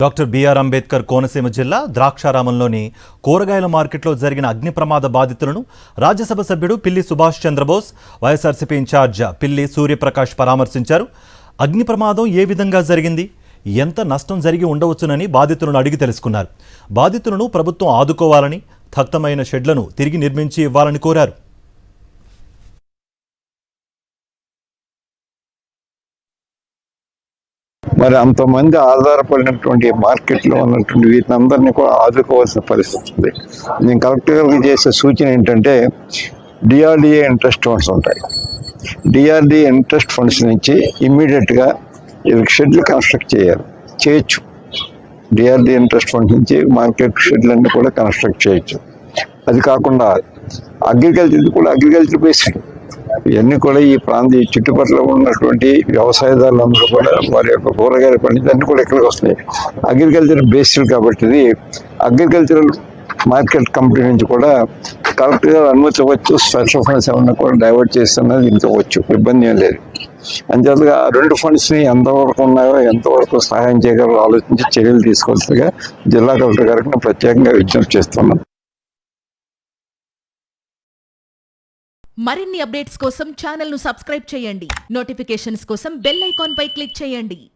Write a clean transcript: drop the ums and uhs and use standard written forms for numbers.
Doctor BR Ambedkar Konaseema జిల్లా ద్రాక్షారామంలోని కూరగాయల మార్కెట్లో జరిగిన అగ్ని ప్రమాద బాధితులను రాజ్యసభ సభ్యుడు పిల్లి సుభాష్ చంద్రబోస్, వైఎస్ఆర్సీపీ ఇన్ఛార్జ్ పిల్లి సూర్యప్రకాష్ పరామర్శించారు. అగ్ని ప్రమాదం ఏ విధంగా జరిగింది, ఎంత నష్టం జరిగి ఉండవచ్చునని బాధితులను అడిగి తెలుసుకున్నారు. బాధితులను ప్రభుత్వం ఆదుకోవాలని, దగ్ధమైన షెడ్లను తిరిగి నిర్మించి ఇవ్వాలని కోరారు. మరి అంతమంది ఆధారపడినటువంటి మార్కెట్లో ఉన్నటువంటి వీటినందరినీ కూడా ఆదుకోవాల్సిన పరిస్థితి ఉంది. నేను కలెక్టర్ గారికి చేసే సూచన ఏంటంటే, డిఆర్డిఏ ఇంట్రెస్ట్ ఫండ్స్ ఉంటాయి. డిఆర్డిఏ ఇంట్రెస్ట్ ఫండ్స్ నుంచి ఇమ్మీడియట్గా షెడ్లు కన్స్ట్రక్ట్ చేయొచ్చు. డిఆర్డిఏ ఇంట్రెస్ట్ ఫండ్స్ నుంచి మార్కెట్ షెడ్లన్నీ కూడా కన్స్ట్రక్ట్ చేయొచ్చు. అది కాకుండా అగ్రికల్చర్ బేస్డ్ ఇవన్నీ కూడా ఈ చుట్టుపక్కల ఉన్నటువంటి వ్యవసాయదారులందరూ కూడా వారి యొక్క కూరగాయల పండించి అన్నీ కూడా ఇక్కడికి వస్తాయి. అగ్రికల్చర్ బేస్డ్ కాబట్టి ఇది అగ్రికల్చరల్ మార్కెట్ కంపెనీ నుంచి కూడా కరెక్ట్గా అనుమతి ఇవ్వచ్చు. స్పెషల్ ఫండ్స్ ఏమన్నా కూడా డైవర్ట్ చేస్తున్నది ఇంకవచ్చు, ఇబ్బంది ఏం లేదు. అంచేతగా రెండు ఫండ్స్ని ఎంతవరకు ఉన్నాయో, ఎంతవరకు సహాయం చేయగలరో ఆలోచించి చర్యలు తీసుకోవాల్సిందిగా జిల్లా కలెక్టర్ గారికి నేను ప్రత్యేకంగా విజ్ఞప్తి చేస్తున్నాను. మరిన్ని అప్డేట్స్ కోసం ఛానల్ ను సబ్స్క్రైబ్ చేయండి. నోటిఫికేషన్స్ కోసం బెల్ ఐకాన్ పై క్లిక్ చేయండి.